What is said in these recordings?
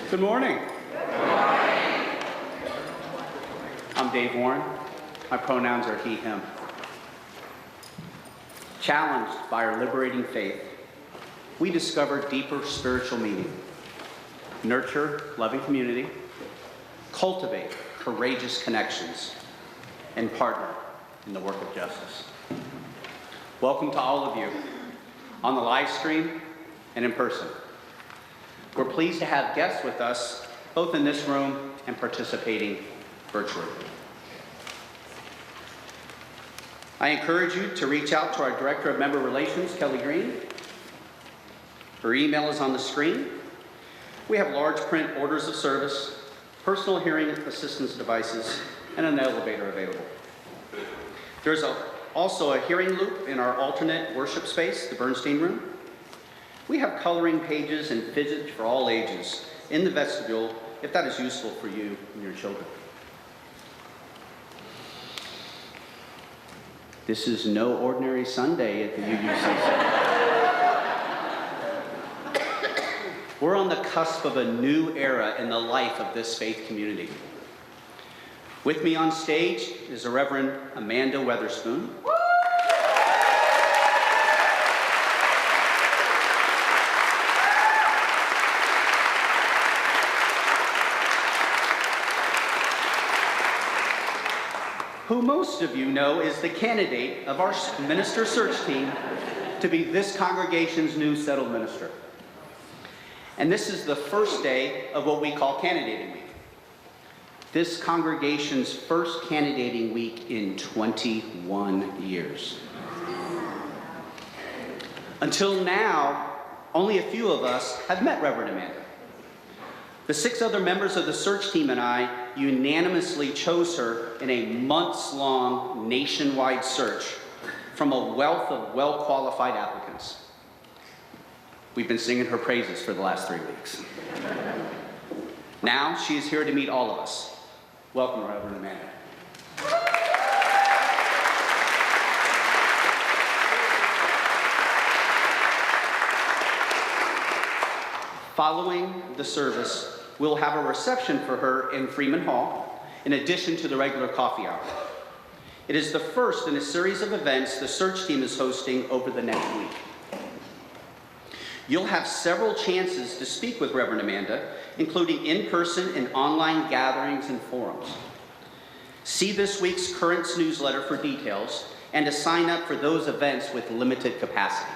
Good morning. Good morning. I'm Dave Warren. My pronouns are he, him. Challenged by our liberating faith, we discover deeper spiritual meaning, nurture loving community, cultivate courageous connections, and partner in the work of justice. Welcome to all of you on the live stream and in person. We're pleased to have guests with us, both in this room and participating virtually. I encourage you to reach out to our Director of Member Relations, Kelly Green. Her email is on the screen. We have large print orders of service, personal hearing assistance devices, and an elevator available. There's also a hearing loop in our alternate worship space, the Bernstein Room. We have coloring pages and physics for all ages in the vestibule, if that is useful for you and your children. This is no ordinary Sunday at the UUCC. We're on the cusp of a new era in the life of this faith community. With me on stage is the Reverend Amanda Weatherspoon. Who most of you know is the candidate of our minister search team to be this congregation's new settled minister. And this is the first day of what we call candidating week. This congregation's first candidating week in 21 years. Until now, only a few of us have met Reverend Amanda. The 6 other members of the search team and I unanimously chose her in a months-long nationwide search from a wealth of well-qualified applicants. We've been singing her praises for the last 3 weeks. Now she is here to meet all of us. Welcome, Reverend Amanda. Following the service, we'll have a reception for her in Freeman Hall, in addition to the regular coffee hour. It is the first in a series of events the search team is hosting over the next week. You'll have several chances to speak with Reverend Amanda, including in-person and online gatherings and forums. See this week's Currents newsletter for details and to sign up for those events with limited capacity.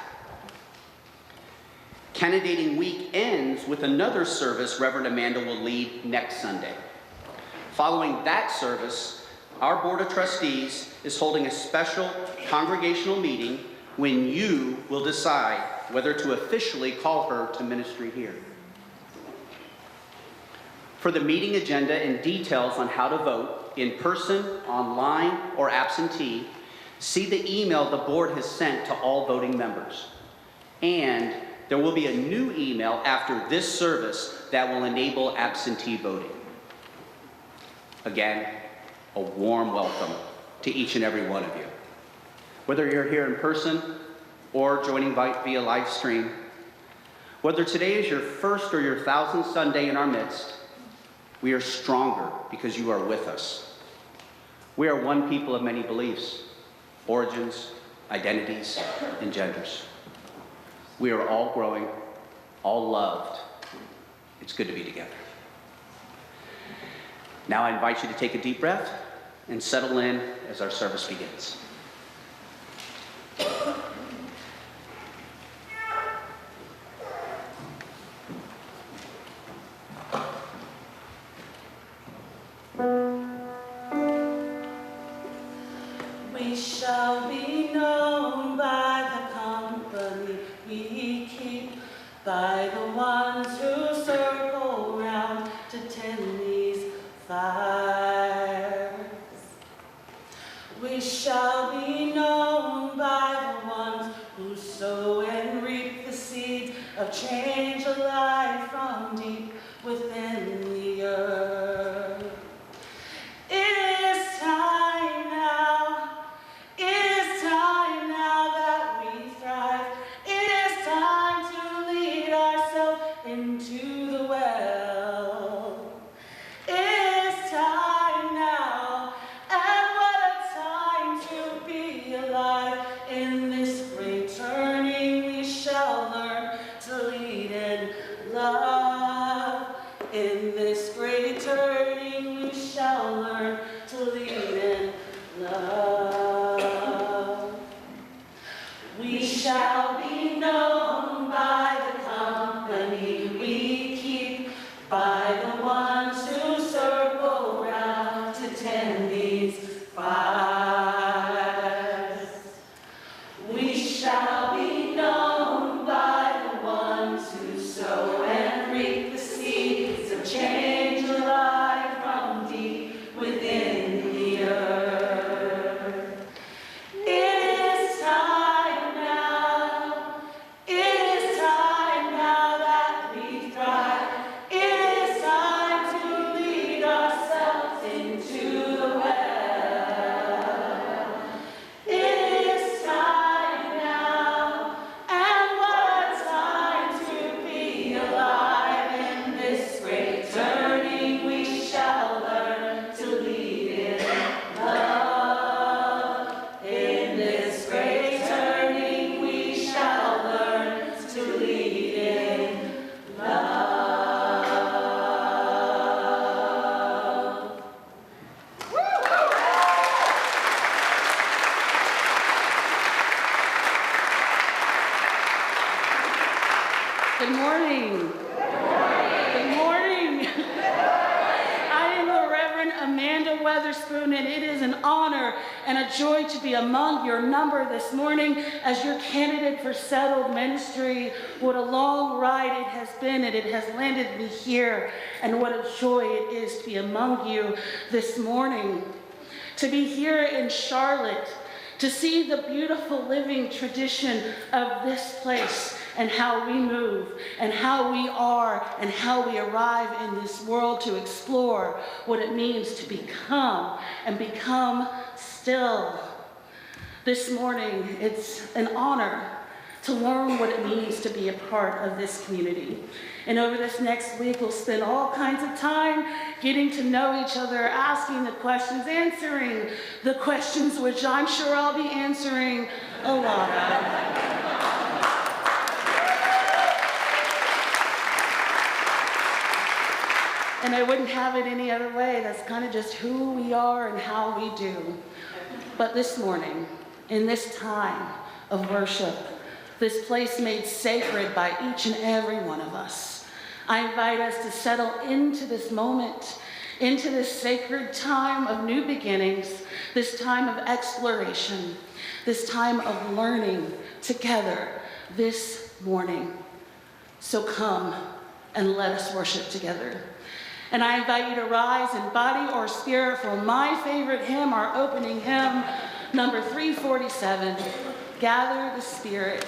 Candidating week ends with another service Reverend Amanda will lead next Sunday. Following that service, our Board of Trustees is holding a special congregational meeting when you will decide whether to officially call her to ministry here. For the meeting agenda and details on how to vote, in person, online, or absentee, see the email the board has sent to all voting members. And there will be a new email after this service that will enable absentee voting. Again, a warm welcome to each and every one of you. Whether you're here in person or joining via live stream, whether today is your first or your 1000th Sunday in our midst, we are stronger because you are with us. We are one people of many beliefs, origins, identities, and genders. We are all growing, all loved. It's good to be together. Now I invite you to take a deep breath and settle in as our service begins. We shall be known by the company we keep, by the ones who circle round to tend these fires. We shall be known by the ones who sow and reap the seeds of change alive from deep within the earth. It is time now. It is time now that we thrive. It is time to lead ourselves into the well. In this great turning we shall learn to lead in love. In this great turning we shall learn to lead in love. We shall be known by the company we keep, by the ones who circle round to tend these fires. We shall be known by the ones who sow and reap the seeds of change alive from deep within the earth. It is time now. It is time now that we thrive. It is time to lead ourselves into the well. It is time now, and what a time to be alive. In this great turning we shall learn to lead in love. In this great turning we shall learn to lead in love. Good morning. Good morning. I am the Reverend Amanda Weatherspoon, and it is an honor and a joy to be among your number this morning as your candidate for settled ministry. What a long ride it has been, and it has landed me here, and what a joy it is to be among you this morning. To be here in Charlotte, to see the beautiful living tradition of this place and how we move and how we are and how we arrive in this world to explore what it means to become and become still. This morning, it's an honor to learn what it means to be a part of this community. And over this next week, we'll spend all kinds of time getting to know each other, asking the questions, answering the questions, which I'm sure I'll be answering a lot of. And I wouldn't have it any other way. That's kind of just who we are and how we do. But this morning, in this time of worship, this place made sacred by each and every one of us, I invite us to settle into this moment, into this sacred time of new beginnings, this time of exploration, this time of learning together this morning. So come and let us worship together. And I invite you to rise in body or spirit for my favorite hymn, our opening hymn, number 347, Gather the Spirit.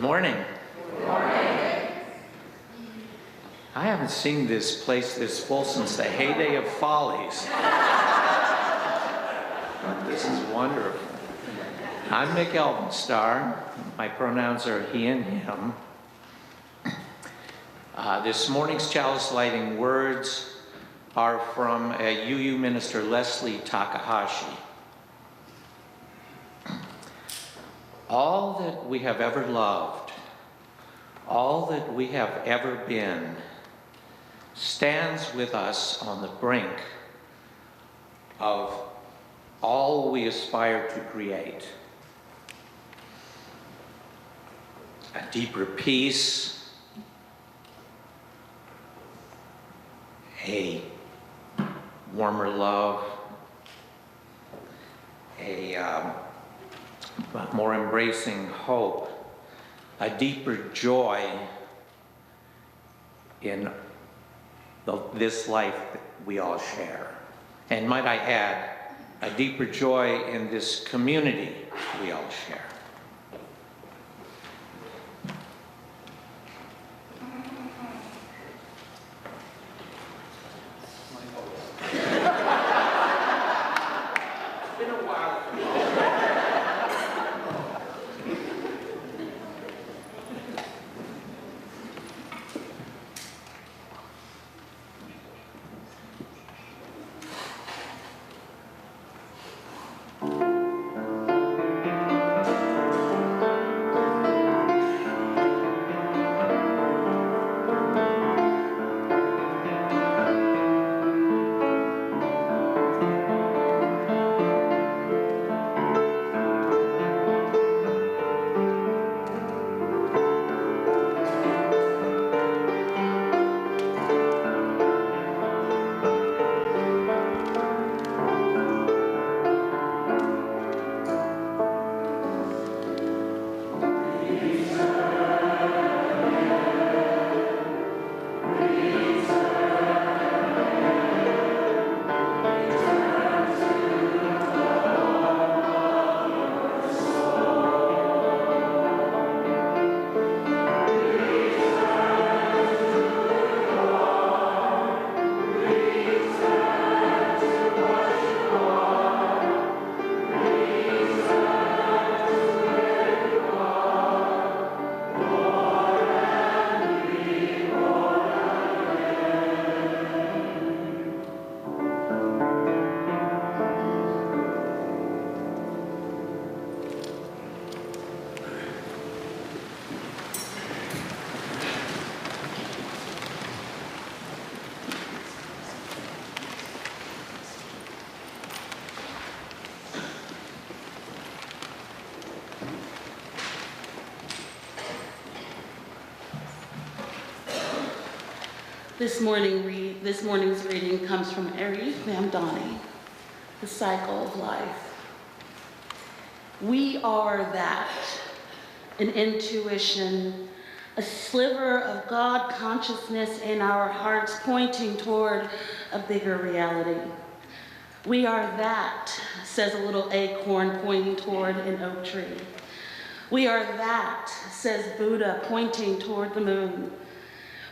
morning. Good morning. I haven't seen this place this full since the heyday of Follies. This is wonderful. I'm Nick Elvenstar. My pronouns are he and him. This morning's chalice lighting words are from UU Minister Leslie Takahashi. All that we have ever loved, all that we have ever been, stands with us on the brink of all we aspire to create. A deeper peace, a warmer love, a more embracing hope, a deeper joy in this life that we all share. And might I add, a deeper joy in this community we all share. This morning's reading comes from Herrick, The Cycle of Life. We are that, an intuition, a sliver of God consciousness in our hearts pointing toward a bigger reality. We are that, says a little acorn pointing toward an oak tree. We are that, says Buddha pointing toward the moon.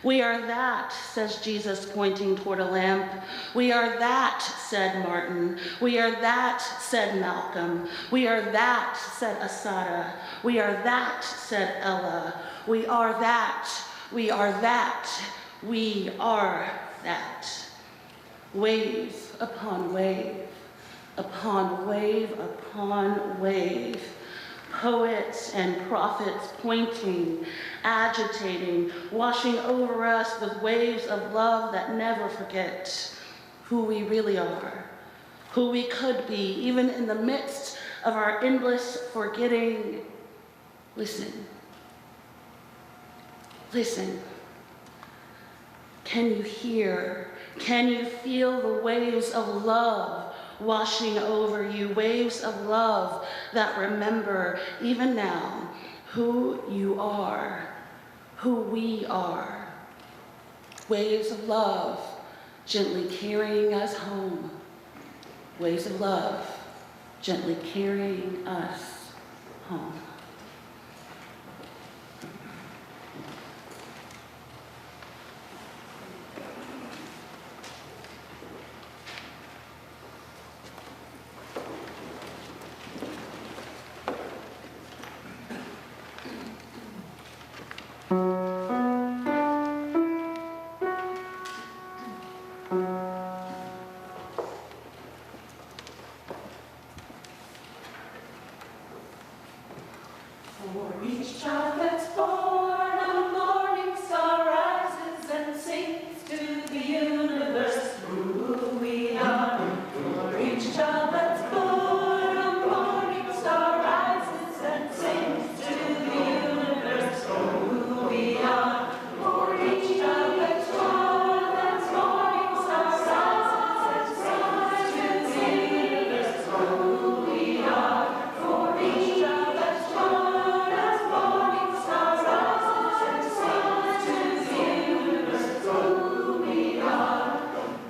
We are that, says Jesus, pointing toward a lamp. We are that, said Martin. We are that, said Malcolm. We are that, said Asada. We are that, said Ella. We are that. We are that. We are that. Wave upon wave, upon wave upon wave. Poets and prophets pointing, agitating, washing over us with waves of love that never forget who we really are, who we could be, even in the midst of our endless forgetting. Listen. Listen. Can you hear? Can you feel the waves of love washing over you, waves of love that remember, even now, who you are, who we are. Waves of love gently carrying us home. Waves of love gently carrying us home. For each child that's born, a morning star rises and sings to the universe who we are. For each child that's born, a morning star rises and sings to the universe who we are. For each child that's born, that morning star rises and sings to the universe who we are. For each child that's born, that morning star rises and sings to the universe who we are.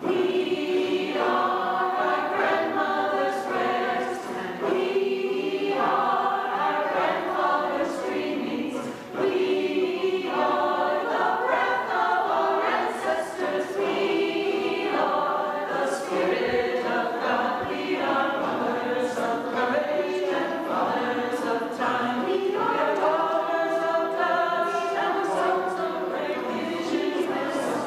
We are our grandmother's prayers, and we are our grandfather's dreamings. We are the breath of our ancestors. We are the Spirit of God. We are mothers of courage and fathers of time. We are daughters of dust and sons of great visions,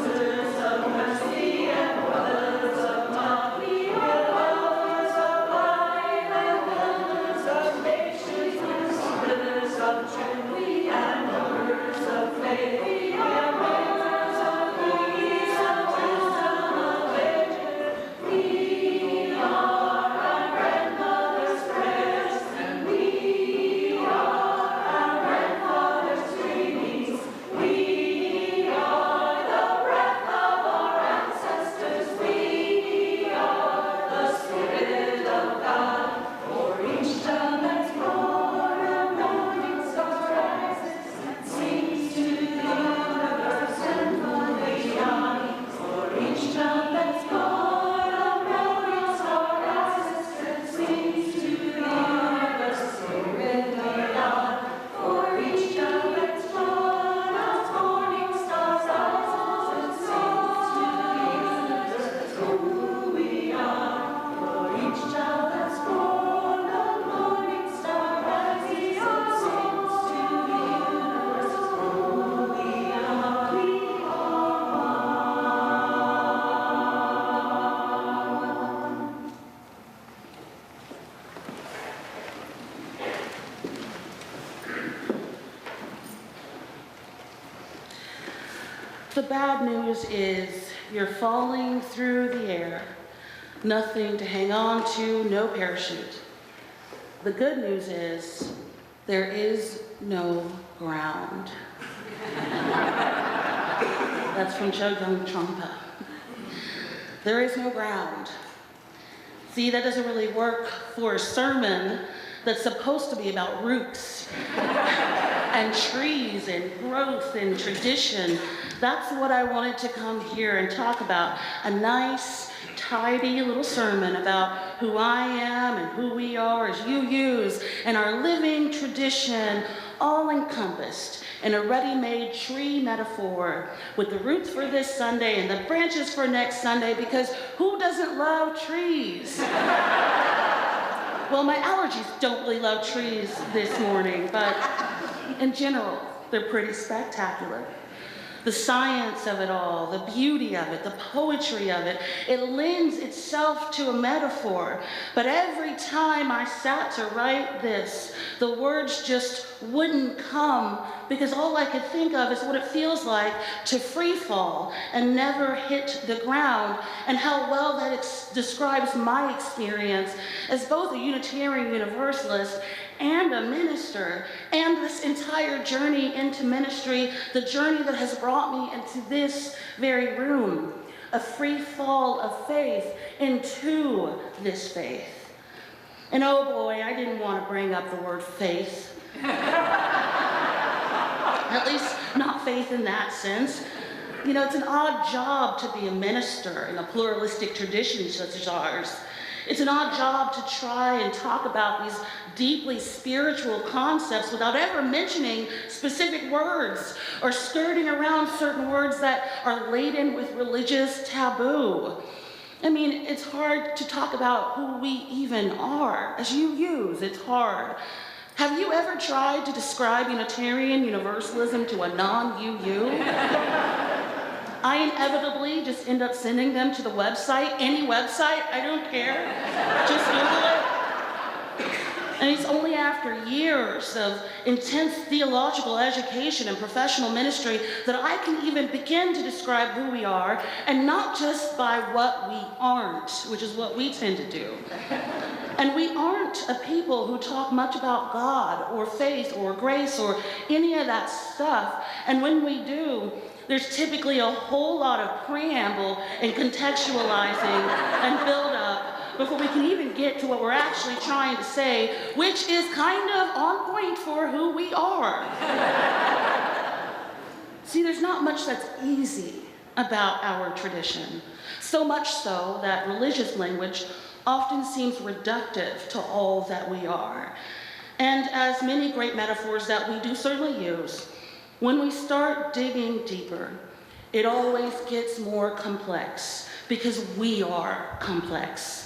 sisters of mercy and brothers of love. We are lovers of life and builders of nations, masters of truth. We are lovers of faith. We are makers of peace and wisdom of ages. We are our grandmother's prayers, and we are our grandfather's dreamings. We are the breath of our ancestors. We are the Spirit of God. For each child that's born, a morning star rises and sings to the universe and beyond. For each child that's born, a morning star rises and sings to the universe, Spirit beyond. For each child that's born, a morning star rises and sings to the universe, who we are. For each child that's born, a morning star rises and sings to the universe, who we are. We The bad news is you're falling through the air. Nothing to hang on to, no parachute. The good news is there is no ground. That's from Chogyam Trungpa. There is no ground. See, that doesn't really work for a sermon that's supposed to be about roots and trees and growth and tradition. That's what I wanted to come here and talk about. A nice, tidy little sermon about who I am and who we are as UUs and our living tradition, all encompassed in a ready-made tree metaphor with the roots for this Sunday and the branches for next Sunday, because who doesn't love trees? Well, my allergies don't really love trees this morning, but in general, they're pretty spectacular. The science of it all, the beauty of it, the poetry of it, it lends itself to a metaphor. But every time I sat to write this, the words just wouldn't come, because all I could think of is what it feels like to free fall and never hit the ground, and how well that describes my experience as both a Unitarian Universalist and a minister, and this entire journey into ministry, the journey that has brought me into this very room, a free fall of faith into this faith. And oh boy, I didn't want to bring up the word faith. At least not faith in that sense. You know, it's an odd job to be a minister in a pluralistic tradition such as ours. It's an odd job to try and talk about these deeply spiritual concepts without ever mentioning specific words or skirting around certain words that are laden with religious taboo. I mean, it's hard to talk about who we even are. As UUs, it's hard. Have you ever tried to describe Unitarian Universalism to a non-UU? I inevitably just end up sending them to the website, any website, I don't care. Just Google it. And it's only after after years of intense theological education and professional ministry that I can even begin to describe who we are, and not just by what we aren't, which is what we tend to do. And we aren't a people who talk much about God or faith or grace or any of that stuff. And when we do, there's typically a whole lot of preamble and contextualizing and build up before we can even get to what we're actually trying to say, which is kind of on point for who we are. See, there's not much that's easy about our tradition. So much so that religious language often seems reductive to all that we are. And as many great metaphors that we do certainly use, when we start digging deeper, it always gets more complex because we are complex.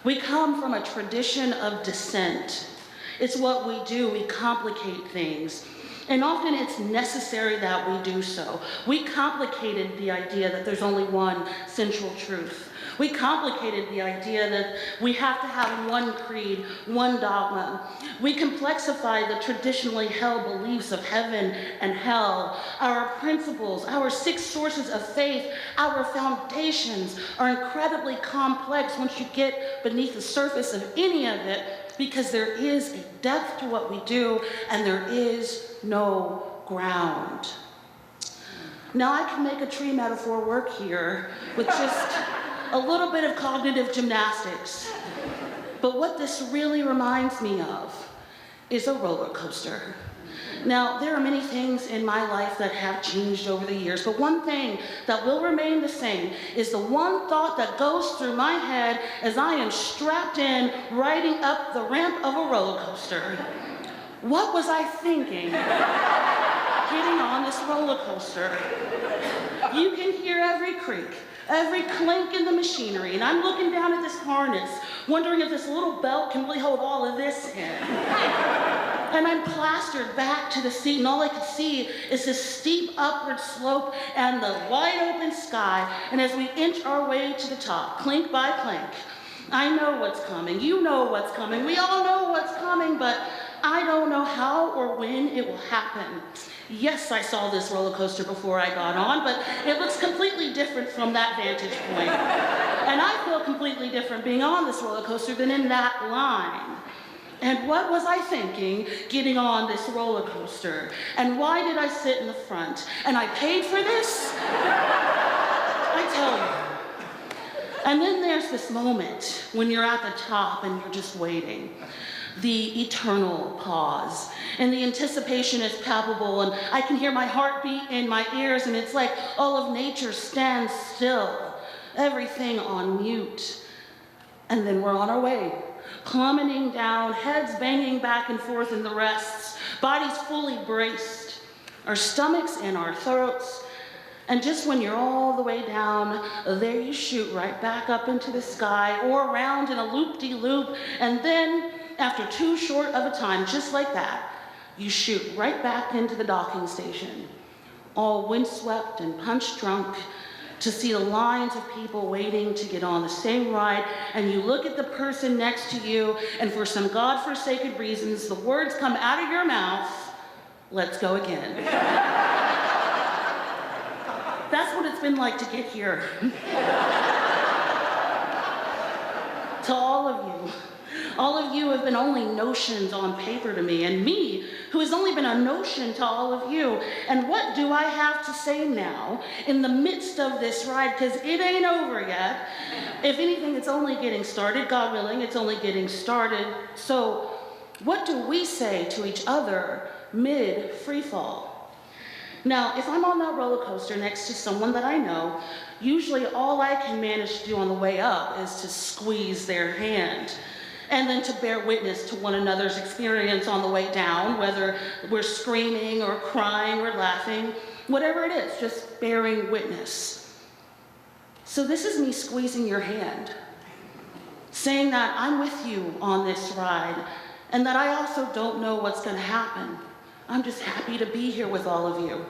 We come from a tradition of dissent. It's what we do. We complicate things. And often it's necessary that we do so. We complicated the idea that there's only one central truth. We complicated the idea that we have to have one creed, one dogma. We complexified the traditionally held beliefs of heaven and hell. Our principles, our 6 sources of faith, our foundations are incredibly complex once you get beneath the surface of any of it, because there is a depth to what we do and there is no ground. Now I can make a tree metaphor work here with just a little bit of cognitive gymnastics. But what this really reminds me of is a roller coaster. Now, there are many things in my life that have changed over the years, but one thing that will remain the same is the one thought that goes through my head as I am strapped in, riding up the ramp of a roller coaster. What was I thinking getting on this roller coaster? You can hear every creak, every clink in the machinery, and I'm looking down at this harness, wondering if this little belt can really hold all of this in. And I'm plastered back to the seat, and all I could see is this steep upward slope and the wide open sky. And as we inch our way to the top, clink by clink, I know what's coming, you know what's coming, we all know what's coming, but I don't know how or when it will happen. Yes, I saw this roller coaster before I got on, but it looks completely different from that vantage point. And I feel completely different being on this roller coaster than in that line. And what was I thinking getting on this roller coaster? And why did I sit in the front? And I paid for this? I tell you. And then there's this moment when you're at the top and you're just waiting. The eternal pause. And the anticipation is palpable, and I can hear my heartbeat in my ears, and it's like all of nature stands still, everything on mute. And then we're on our way, plummeting down, heads banging back and forth in the rests, bodies fully braced, our stomachs in our throats. And just when you're all the way down, there you shoot right back up into the sky or around in a loop-de-loop, and then after too short of a time, just like that, you shoot right back into the docking station, all windswept and punch-drunk, to see the lines of people waiting to get on the same ride, and you look at the person next to you, and for some God-forsaken reasons, the words come out of your mouth, "Let's go again." That's what it's been like to get here. To all of you have been only notions on paper to me, and me, who has only been a notion to all of you. And what do I have to say now in the midst of this ride? Because it ain't over yet. If anything, it's only getting started. God willing, it's only getting started. So what do we say to each other mid-free fall? Now, if I'm on that roller coaster next to someone that I know, usually all I can manage to do on the way up is to squeeze their hand, and then to bear witness to one another's experience on the way down, whether we're screaming or crying or laughing, whatever it is, just bearing witness. So this is me squeezing your hand, saying that I'm with you on this ride, and that I also don't know what's going to happen. I'm just happy to be here with all of you.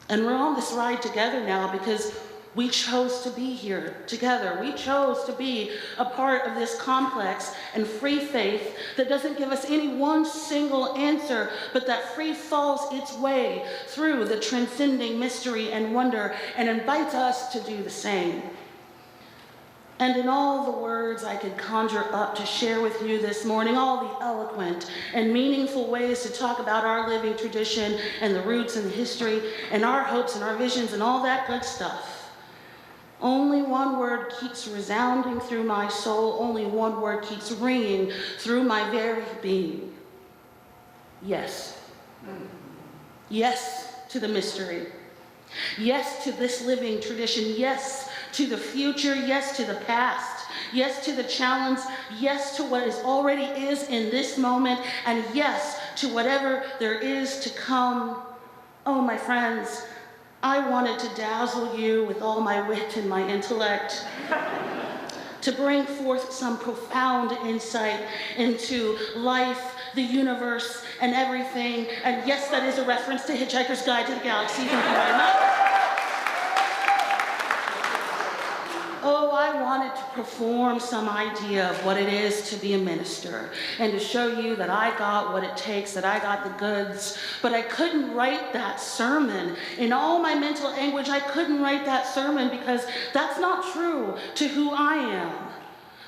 And we're on this ride together now because We chose to be here together. We chose to be a part of this complex and free faith that doesn't give us any one single answer, but that free falls its way through the transcending mystery and wonder and invites us to do the same. And in all the words I could conjure up to share with you this morning, all the eloquent and meaningful ways to talk about our living tradition and the roots and the history and our hopes and our visions and all that good stuff, only one word keeps resounding through my soul, only one word keeps ringing through my very being. Yes. Yes to the mystery. Yes to this living tradition. Yes to the future. Yes to the past. Yes to the challenge. Yes to what is already is in this moment. And yes to whatever there is to come. Oh, my friends, I wanted to dazzle you with all my wit and my intellect, to bring forth some profound insight into life, the universe, and everything. And yes, that is a reference to Hitchhiker's Guide to the Galaxy. Thank you very much. Oh, I wanted to perform some idea of what it is to be a minister and to show you that I got what it takes, that I got the goods. But I couldn't write that sermon. In all my mental anguish, I couldn't write that sermon because that's not true to who I am.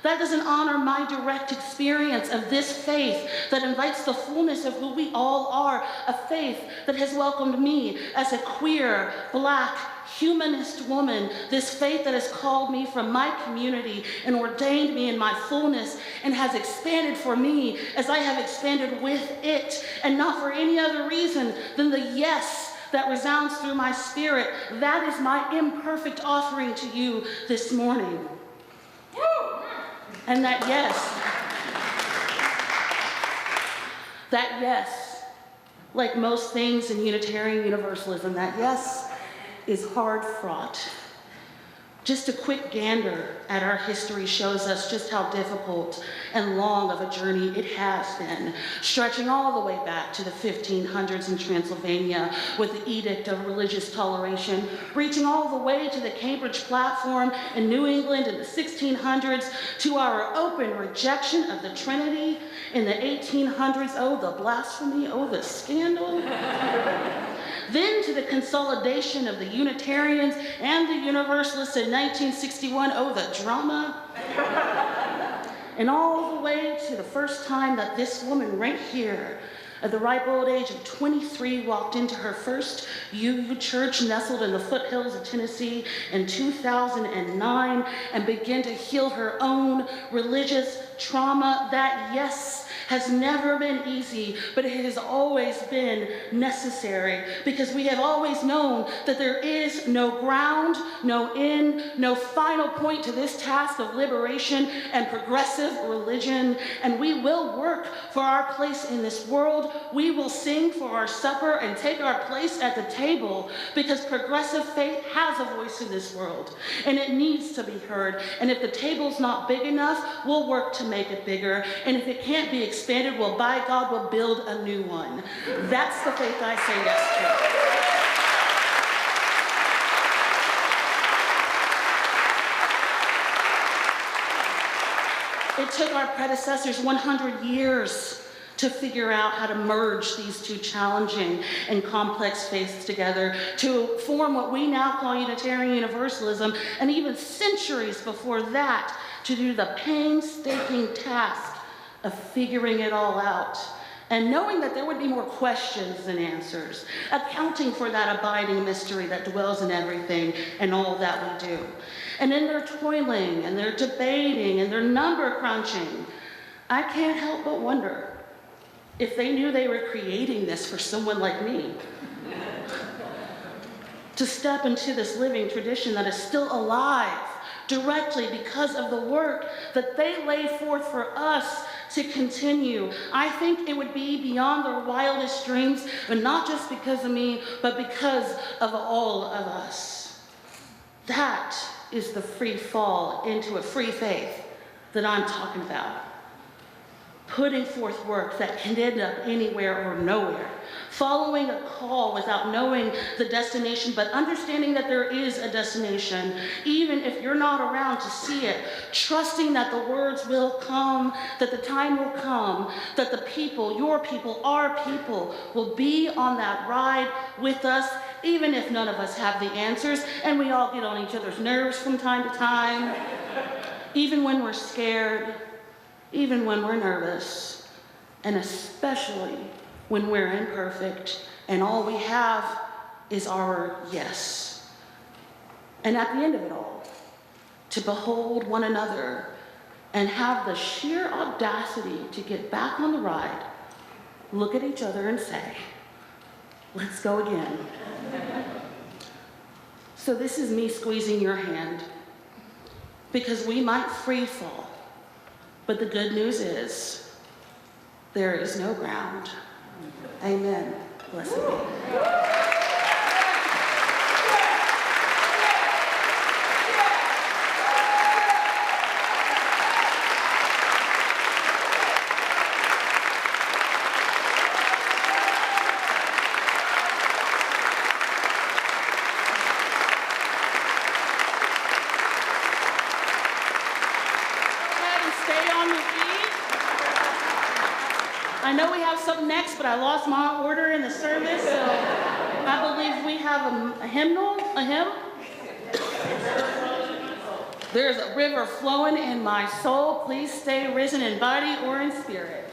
That doesn't honor my direct experience of this faith that invites the fullness of who we all are, a faith that has welcomed me as a queer, Black, humanist woman, this faith that has called me from my community and ordained me in my fullness and has expanded for me as I have expanded with it, and not for any other reason than the yes that resounds through my spirit. That is my imperfect offering to you this morning. And that yes, like most things in Unitarian Universalism, that yes is hard fought. Just a quick gander at our history shows us just how difficult and long of a journey it has been, stretching all the way back to the 1500s in Transylvania with the Edict of Religious Toleration, reaching all the way to the Cambridge Platform in New England in the 1600s, to our open rejection of the Trinity in the 1800s. Oh, the blasphemy, oh, the scandal. Then to the consolidation of the Unitarians and the Universalists in 1961. Oh, the drama. And all the way to the first time that this woman right here, at the ripe old age of 23, walked into her first UU church nestled in the foothills of Tennessee in 2009 and began to heal her own religious trauma. That, yes, has never been easy, but it has always been necessary, because we have always known that there is no ground, no end, no final point to this task of liberation and progressive religion. And we will work for our place in this world. We will sing for our supper and take our place at the table, because progressive faith has a voice in this world and it needs to be heard. And if the table's not big enough, we'll work to make it bigger. And if it can't be expanded, well, by God, we'll build a new one. That's the faith I say yes to. It took our predecessors 100 years to figure out how to merge these two challenging and complex faiths together, to form what we now call Unitarian Universalism, and even centuries before that, to do the painstaking task of figuring it all out, and knowing that there would be more questions than answers, accounting for that abiding mystery that dwells in everything and all that we do. And in their toiling and their debating and their number crunching, I can't help but wonder if they knew they were creating this for someone like me, to step into this living tradition that is still alive directly because of the work that they lay forth for us to continue. I think it would be beyond their wildest dreams, but not just because of me, but because of all of us. That is the free fall into a free faith that I'm talking about. putting forth work that can end up anywhere or nowhere, following a call without knowing the destination, but understanding that there is a destination, even if you're not around to see it, trusting that the words will come, that the time will come, that the people, your people, our people, will be on that ride with us, even if none of us have the answers, and we all get on each other's nerves from time to time, even when we're scared, even when we're nervous, and especially when we're imperfect and all we have is our yes. And at the end of it all, to behold one another and have the sheer audacity to get back on the ride, look at each other and say, let's go again. So this is me squeezing your hand, because we might free fall. But the good news is, there is no ground. Amen. Blessed be. I know we have something next, but I lost my order in the service, so I believe we have a hymnal, a hymn. There's a river flowing in my soul. Please stay risen in body or in spirit.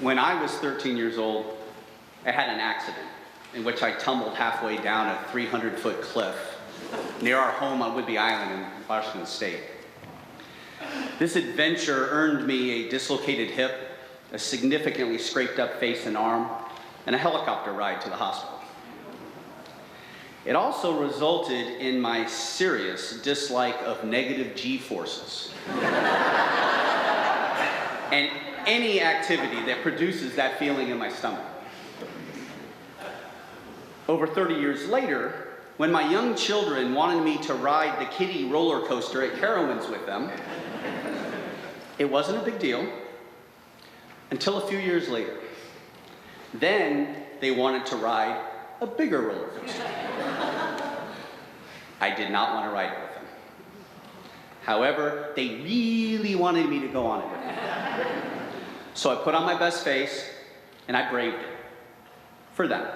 When I was 13 years old, I had an accident in which I tumbled halfway down a 300-foot cliff near our home on Whidbey Island in Washington State. This adventure earned me a dislocated hip, a significantly scraped up face and arm, and a helicopter ride to the hospital. It also resulted in my serious dislike of negative G-forces and any activity that produces that feeling in my stomach. Over 30 years later, when my young children wanted me to ride the kiddie roller coaster at Carowinds with them, it wasn't a big deal until a few years later. Then they wanted to ride a bigger roller coaster. I did not want to ride it with them. However, they really wanted me to go on it with them. So I put on my best face and I braved it. For them.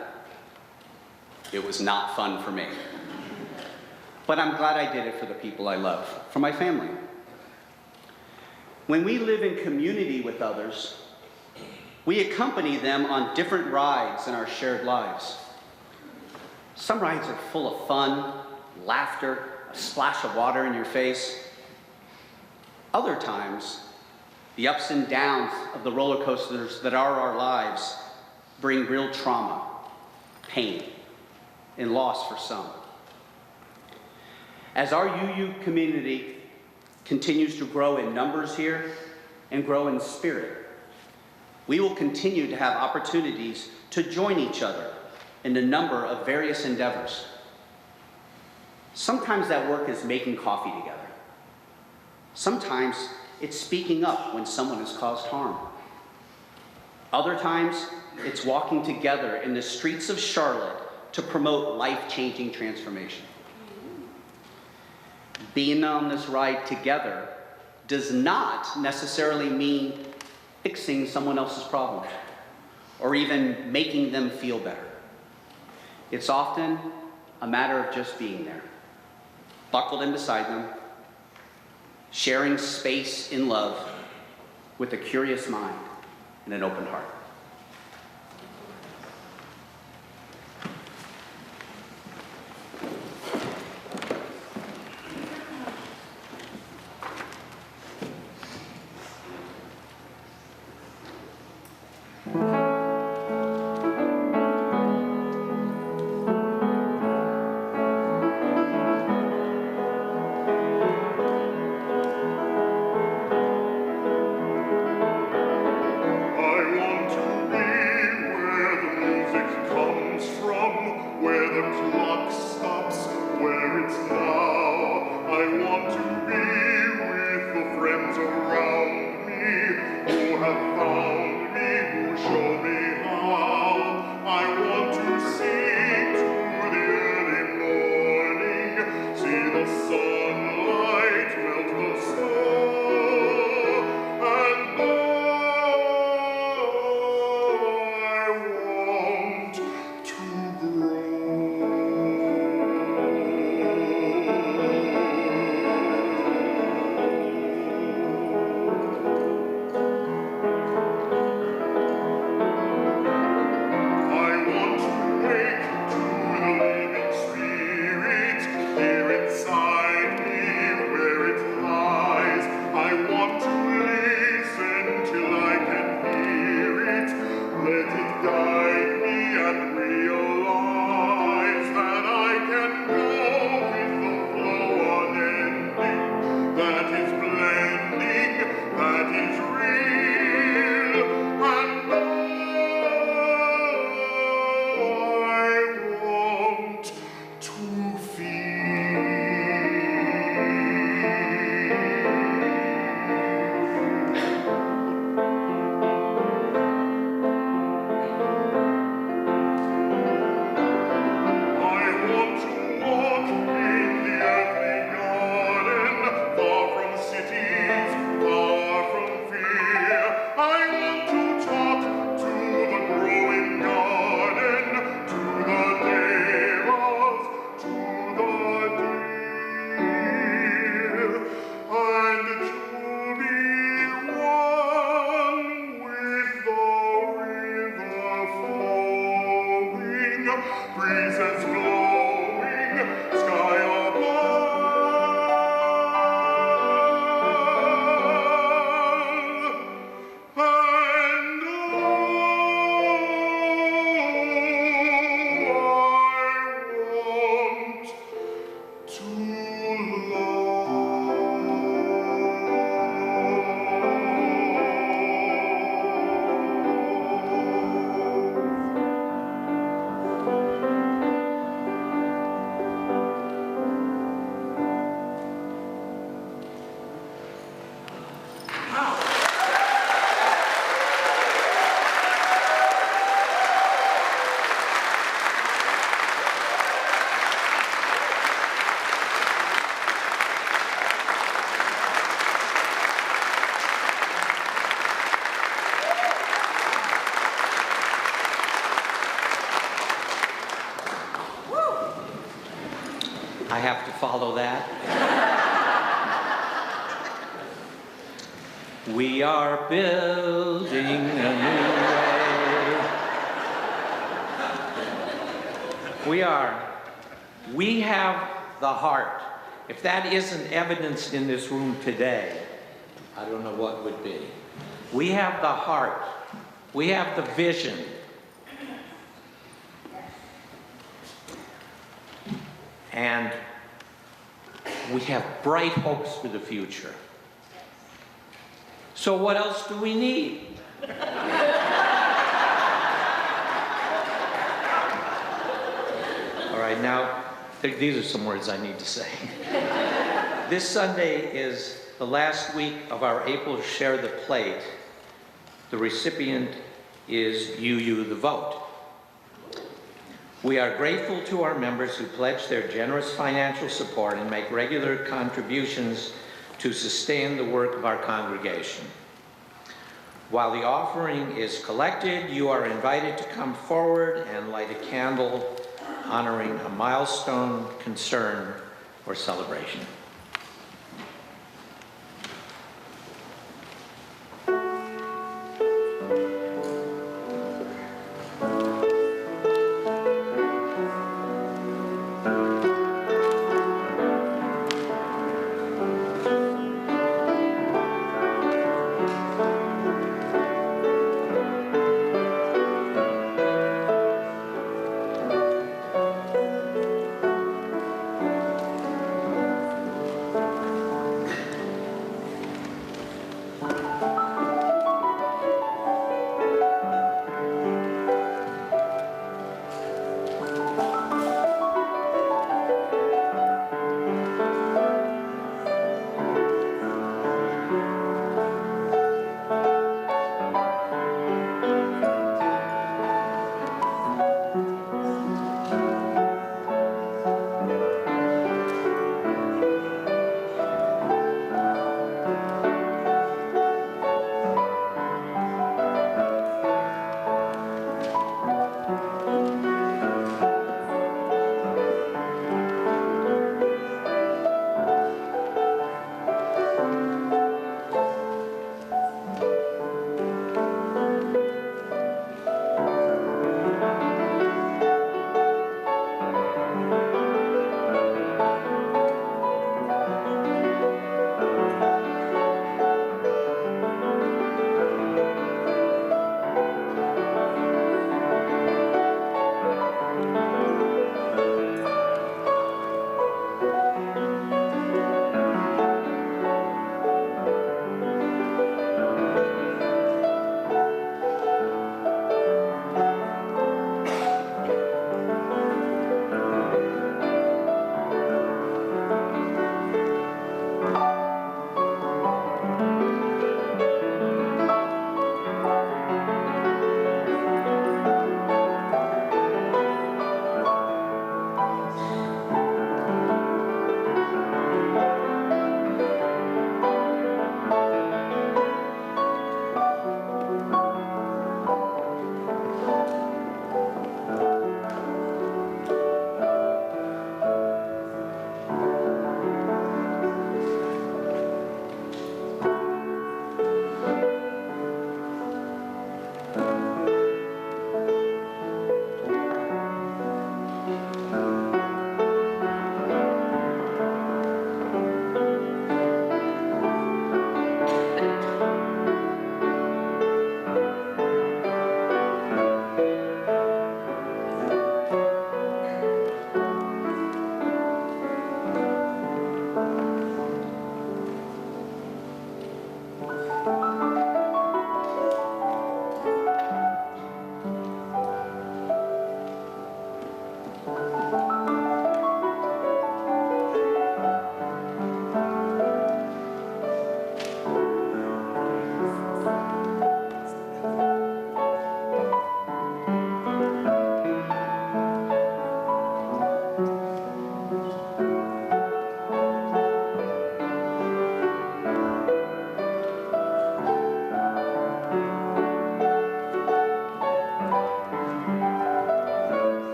It was not fun for me. But I'm glad I did it for the people I love, for my family. When we live in community with others, we accompany them on different rides in our shared lives. Some rides are full of fun, laughter, a splash of water in your face. Other times, the ups and downs of the roller coasters that are our lives bring real trauma, pain, and loss for some. As our UU community continues to grow in numbers here and grow in spirit, we will continue to have opportunities to join each other in a number of various endeavors. Sometimes that work is making coffee together. Sometimes it's speaking up when someone has caused harm. Other times, it's walking together in the streets of Charlotte to promote life-changing transformation. Being on this ride together does not necessarily mean fixing someone else's problem or even making them feel better. It's often a matter of just being there, buckled in beside them, sharing space in love with a curious mind and an open heart. I have to follow that. We are building a new way. We have the heart. If that isn't evidenced in this room today, I don't know what would be. We have the heart. We have the vision. And we have bright hopes for the future. So what else do we need? All right, now, these are some words I need to say. This Sunday is the last week of our April Share the Plate. The recipient is UU the Vote. We are grateful to our members who pledge their generous financial support and make regular contributions to sustain the work of our congregation. While the offering is collected, you are invited to come forward and light a candle honoring a milestone, concern, or celebration.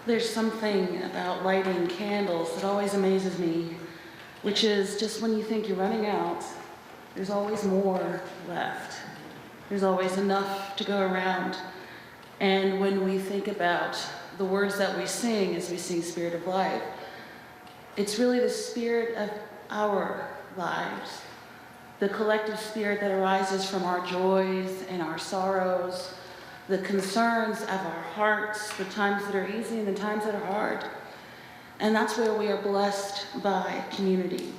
There's something about lighting candles that always amazes me, which is just when you think you're running out, there's always more left. There's always enough to go around. And when we think about the words that we sing as we sing Spirit of Life, it's really the spirit of our lives, the collective spirit that arises from our joys and our sorrows, the concerns of our hearts, the times that are easy and the times that are hard. And that's where we are blessed by community.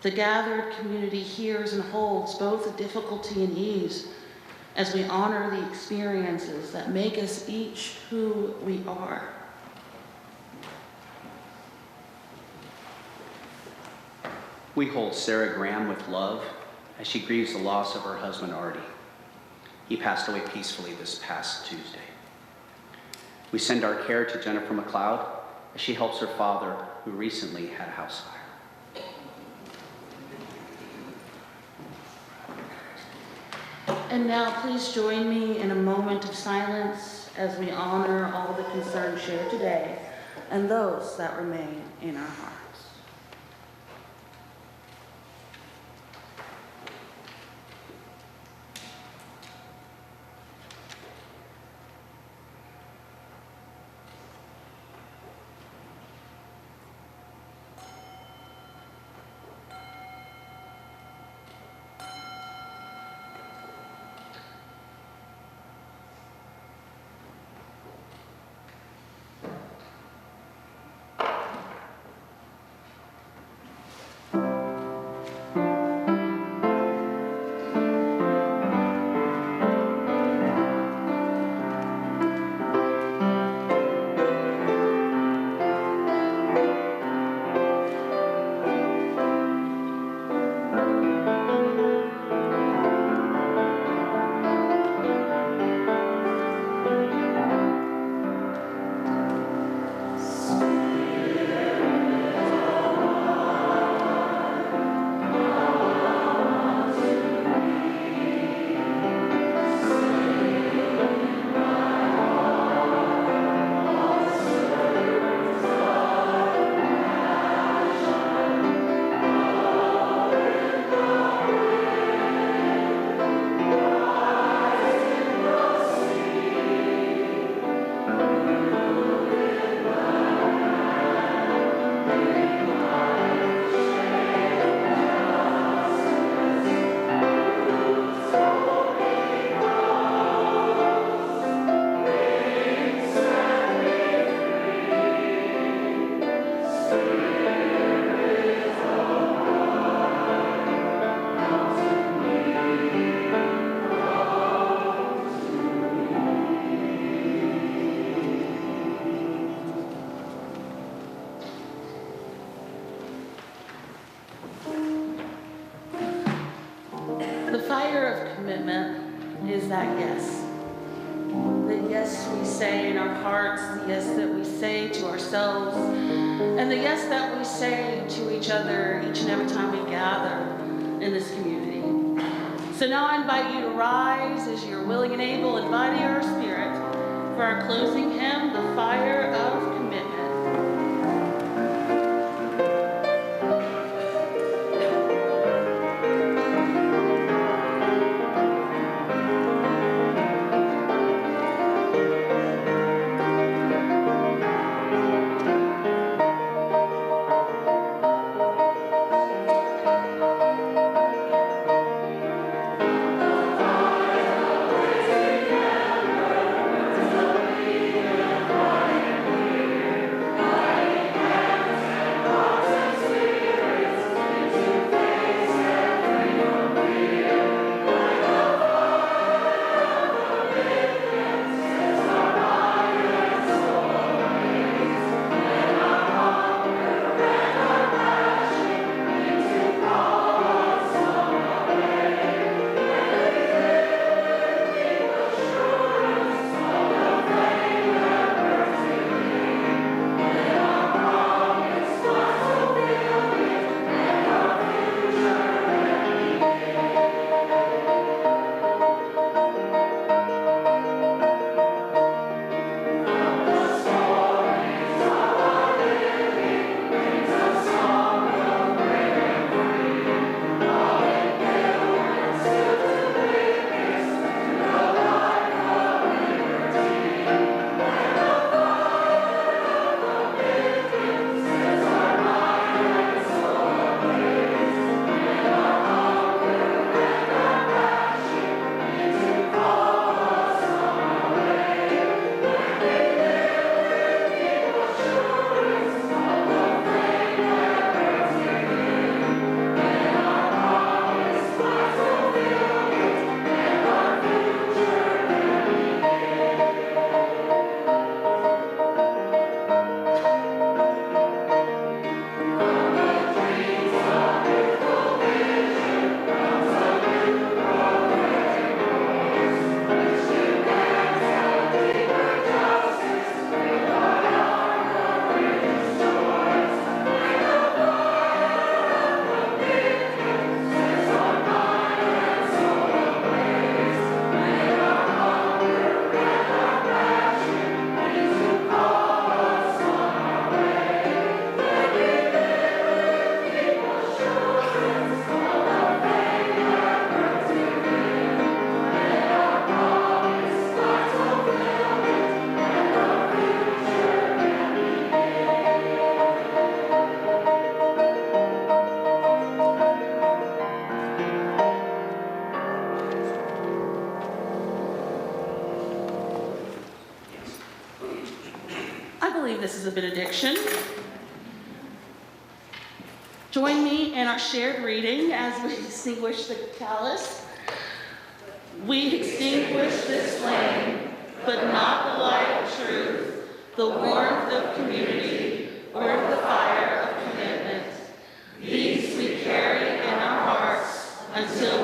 The gathered community hears and holds both the difficulty and ease as we honor the experiences that make us each who we are. We hold Sarah Graham with love as she grieves the loss of her husband, Artie. He passed away peacefully this past Tuesday. We send our care to Jennifer McLeod as she helps her father, who recently had a house fire. And now please join me in a moment of silence as we honor all the concerns shared today and those that remain in our hearts. The fire of commitment is that yes. The yes we say in our hearts, the yes that we say to ourselves, and the yes that we say to each other each and every time we gather in this community. So now I invite you to rise as you're willing and able, inviting our spirit for our closing hymn, The Fire of Commitment. Together, this is a benediction. Join me in our shared reading as we extinguish the chalice. We extinguish this flame, but not the light of truth, the warmth of community, or the fire of commitment. These we carry in our hearts until